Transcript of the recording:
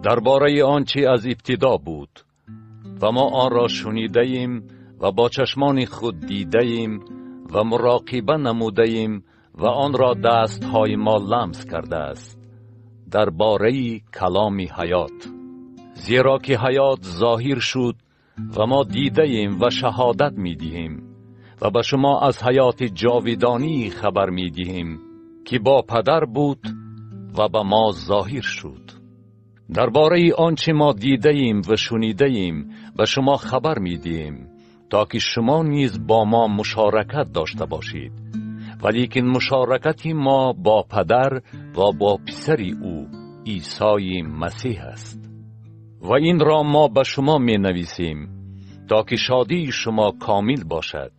درباره آنچه از ابتدا بود و ما آن را شنیده ایم و با چشمان خود دیده ایم و مراقبه نموده ایم و آن را دستهای ما لمس کرده است، درباره کلام حیات. زیرا که حیات ظاهر شد و ما دیده ایم و شهادت می دهیم و به شما از حیات جاودانی خبر می دهیم که با پدر بود و به ما ظاهر شد. درباره آنچه ما دیده ایم و شنیده ایم به شما خبر می دهیم تا که شما نیز با ما مشارکت داشته باشید. ولیکن مشارکت ما با پدر و با پسر او عیسی مسیح است. و این را ما به شما می نویسیم تا که شادی شما کامل باشد.